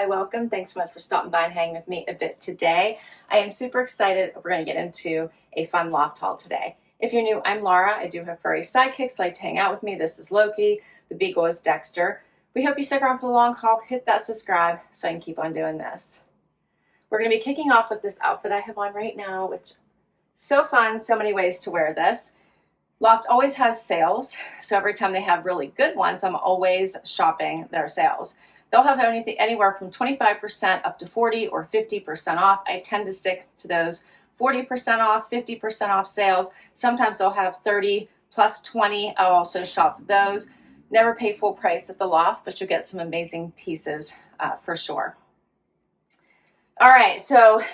Hi, welcome. Thanks so much for stopping by and hanging with me a bit today. I am super excited. We're going to get into a fun loft haul today. If you're new, I'm Laura. I do have furry sidekicks like to hang out with me. This is Loki. The beagle is Dexter. We hope you stick around for the long haul. Hit that subscribe so I can keep on doing this. We're going to be kicking off with this outfit I have on right now, which is so fun. So many ways to wear this. Loft always has sales, so every time they have really good ones, I'm always shopping their sales. They'll have anything anywhere from 25% up to 40 or 50% off. I tend to stick to those 40% off, 50% off sales. Sometimes they'll have 30 plus 20. I'll also shop those. Never pay full price at the Loft, but you'll get some amazing pieces for sure. All right, so I'm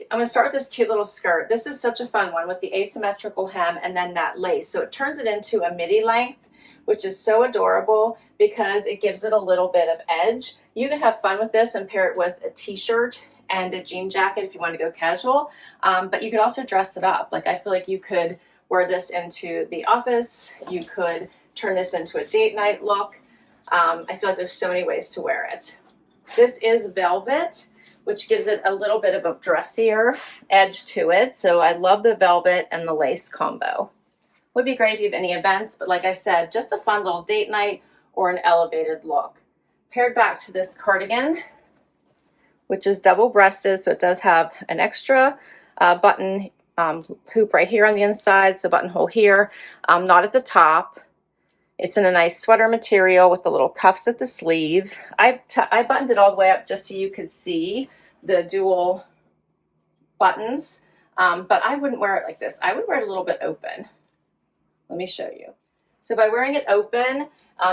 going to start with this cute little skirt. This is such a fun one with the asymmetrical hem and then that lace. So it turns it into a midi length, which is so adorable because it gives it a little bit of edge. You can have fun with this and pair it with a t-shirt and a jean jacket if you want to go casual, but you could also dress it up. Like I feel like you could wear this into the office. You could turn this into a date night look. I feel like there's so many ways to wear it. This is velvet, which gives it a little bit of a dressier edge to it. So I love the velvet and the lace combo. Would be great if you have any events, but like I said, just a fun little date night or an elevated look. Paired back to this cardigan, which is double-breasted, so it does have an extra button hoop right here on the inside, so buttonhole here, not at the top. It's in a nice sweater material with the little cuffs at the sleeve. I buttoned it all the way up just so you could see the dual buttons, but I wouldn't wear it like this. I would wear it a little bit open. Let me show you. So by wearing it open,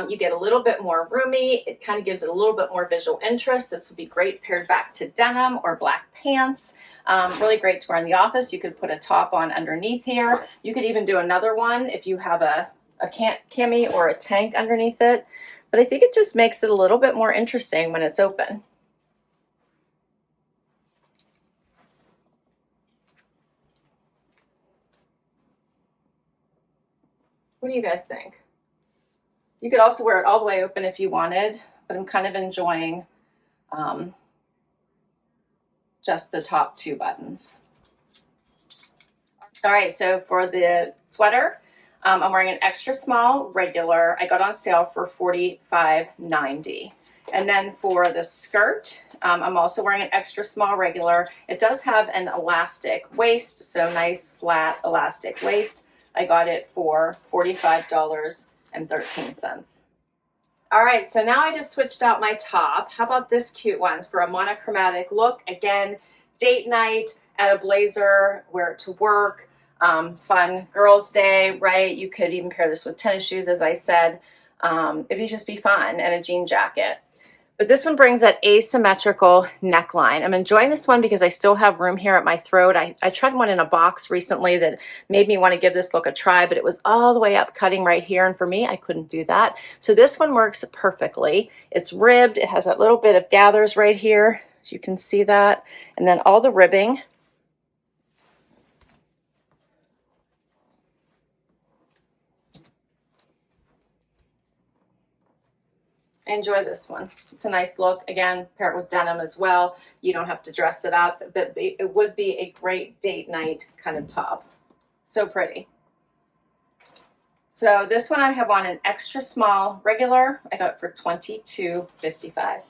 you get a little bit more roomy. It kind of gives it a little bit more visual interest. This would be great paired back to denim or black pants. Really great to wear in the office. You could put a top on underneath here. You could even do another one if you have a cami or a tank underneath it. But I think it just makes it a little bit more interesting when it's open. What do you guys think? You could also wear it all the way open if you wanted, but I'm kind of enjoying just the top two buttons. All right, so for the sweater, I'm wearing an extra small regular. I got on sale for $45.90. And then for the skirt, I'm also wearing an extra small regular. It does have an elastic waist, so nice flat elastic waist. I got it for $45.13. All right, so now I just switched out my top. How about this cute one for a monochromatic look? Again, date night, add a blazer, wear it to work. Fun girls' day, right? You could even pair this with tennis shoes, as I said. If you just be fun, and a jean jacket. But this one brings that asymmetrical neckline. I'm enjoying this one because I still have room here at my throat. I tried one in a box recently that made me want to give this look a try, but it was all the way up cutting right here. And for me, I couldn't do that. So this one works perfectly. It's ribbed. It has that little bit of gathers right here. As you can see that. And then all the ribbing. Enjoy this one. It's a nice look. Again, pair it with denim as well. You don't have to dress it up, but it would be a great date night kind of top. So pretty. So this one I have on an extra small regular. I got it for $22.55.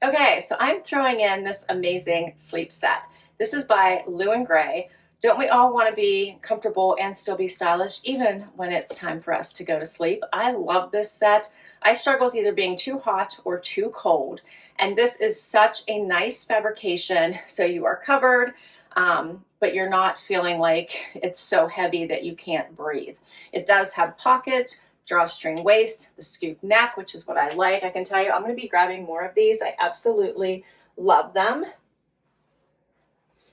Okay, so I'm throwing in this amazing sleep set. This is by Lou & Grey. Don't we all want to be comfortable and still be stylish, even when it's time for us to go to sleep? I love this set. I struggle with either being too hot or too cold, and this is such a nice fabrication, so you are covered, but you're not feeling like it's so heavy that you can't breathe. It does have pockets, drawstring waist, the scoop neck, which is what I like. I can tell you I'm going to be grabbing more of these. I absolutely love them.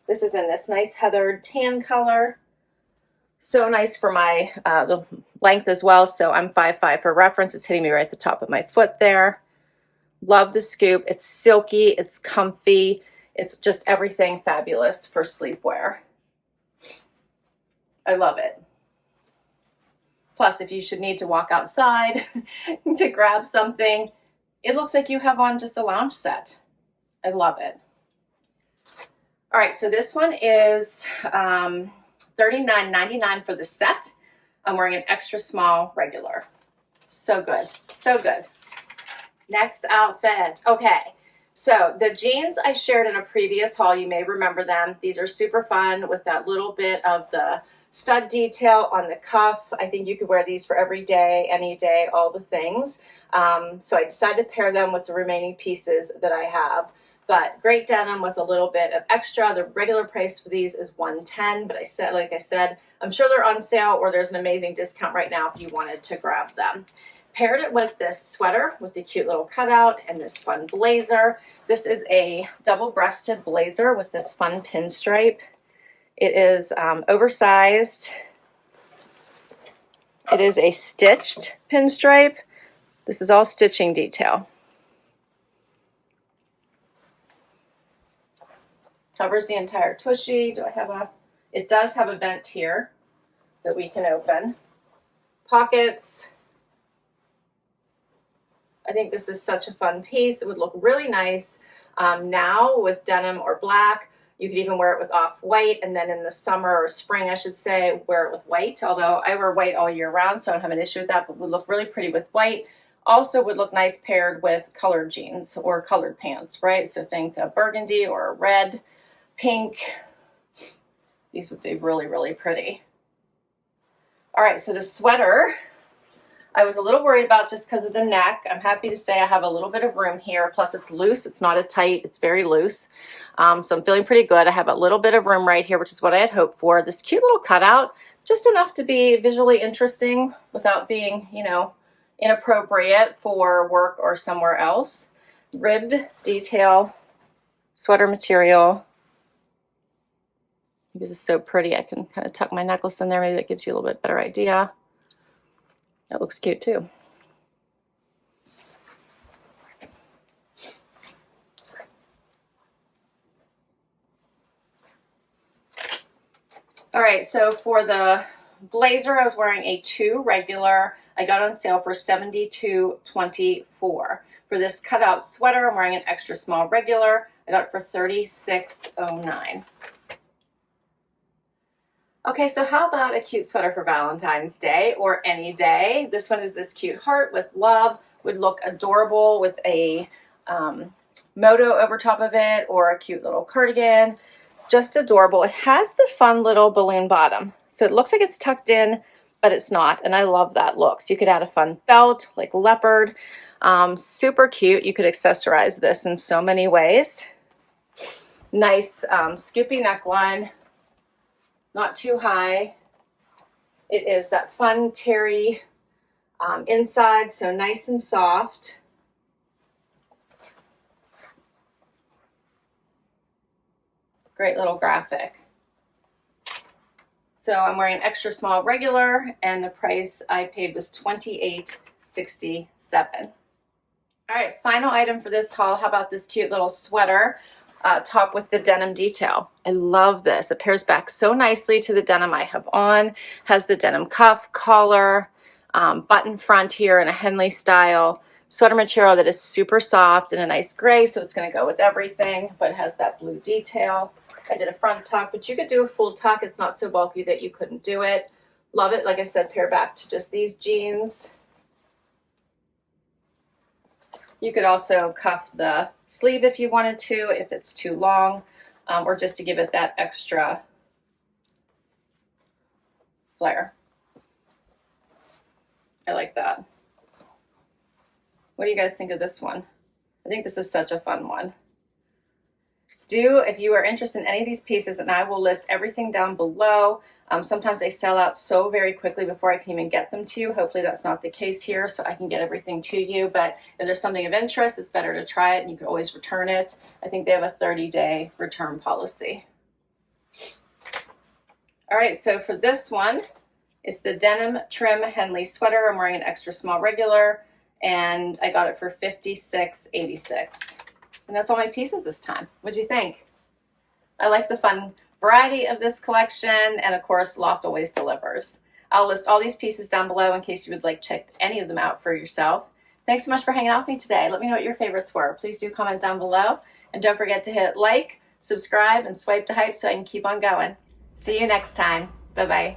This is in this nice heathered tan color. So nice for my the length as well. So I'm 5'5" for reference. It's hitting me right at the top of my foot there. Love the scoop. It's silky. It's comfy. It's just everything fabulous for sleepwear. I love it. Plus, if you should need to walk outside to grab something, it looks like you have on just a lounge set. I love it. All right, so this one is $39.99 for the set. I'm wearing an extra small regular. So good, so good. Next outfit. Okay, so the jeans I shared in a previous haul, you may remember them. These are super fun with that little bit of the stud detail on the cuff. I think you could wear these for every day, any day, all the things. So I decided to pair them with the remaining pieces that I have. But great denim with a little bit of extra. The regular price for these is $110, but like I said, I'm sure they're on sale or there's an amazing discount right now if you wanted to grab them. Paired it with this sweater with the cute little cutout and this fun blazer. This is a double-breasted blazer with this fun pinstripe. It is oversized. It is a stitched pinstripe. This is all stitching detail. Covers the entire tushy. It does have a vent here that we can open. Pockets. I think this is such a fun piece. It would look really nice now with denim or black. You could even wear it with off-white, and then in the summer or spring, I should say, wear it with white. Although I wear white all year round, so I don't have an issue with that, but would look really pretty with white. Also would look nice paired with colored jeans or colored pants, right? So think a burgundy or a red, pink. These would be really, really pretty. All right, so the sweater, I was a little worried about just because of the neck. I'm happy to say I have a little bit of room here. Plus it's loose. It's not a tight. It's very loose. So I'm feeling pretty good. I have a little bit of room right here, which is what I had hoped for. This cute little cutout, just enough to be visually interesting without being, you know, inappropriate for work or somewhere else. Ribbed detail, sweater material. This is so pretty. I can kind of tuck my necklace in there. Maybe that gives you a little bit better idea. That looks cute too. All right, so for the blazer, I was wearing a 2 regular. I got on sale for $72.24. For this cutout sweater, I'm wearing an extra small regular. I got it for $36.09. Okay, so how about a cute sweater for Valentine's Day or any day? This one is this cute heart with love. Would look adorable with a moto over top of it or a cute little cardigan. Just adorable. It has the fun little balloon bottom. So it looks like it's tucked in, but it's not. And I love that look. So you could add a fun belt like leopard. Super cute. You could accessorize this in so many ways. Nice scoopy neckline. Not too high. It is that fun terry inside, so nice and soft. Great little graphic. So I'm wearing an extra small regular, and the price I paid was $28.67. All right, final item for this haul. How about this cute little sweater? Top with the denim detail. I love this. It pairs back so nicely to the denim I have on. Has the denim cuff, collar, button front here in a Henley style. Sweater material that is super soft and a nice gray, so it's going to go with everything, but it has that blue detail. I did a front tuck, but you could do a full tuck. It's not so bulky that you couldn't do it. Love it. Like I said, pair back to just these jeans. You could also cuff the sleeve if you wanted to, if it's too long, or just to give it that extra flare. I like that. What do you guys think of this one? I think this is such a fun one. If you are interested in any of these pieces, and I will list everything down below. Sometimes they sell out so very quickly before I can even get them to you. Hopefully that's not the case here, so I can get everything to you. But if there's something of interest, it's better to try it, and you can always return it. I think they have a 30-day return policy. All right, so for this one, it's the denim trim Henley sweater. I'm wearing an extra small regular, and I got it for $56.86. And that's all my pieces this time. What'd you think? I like the fun variety of this collection, and of course Loft always delivers. I'll list all these pieces down below in case you would like to check any of them out for yourself. Thanks so much for hanging out with me today. Let me know what your favorites were. Please do comment down below. And don't forget to hit like, subscribe, and swipe to hype so I can keep on going. See you next time. Bye-bye.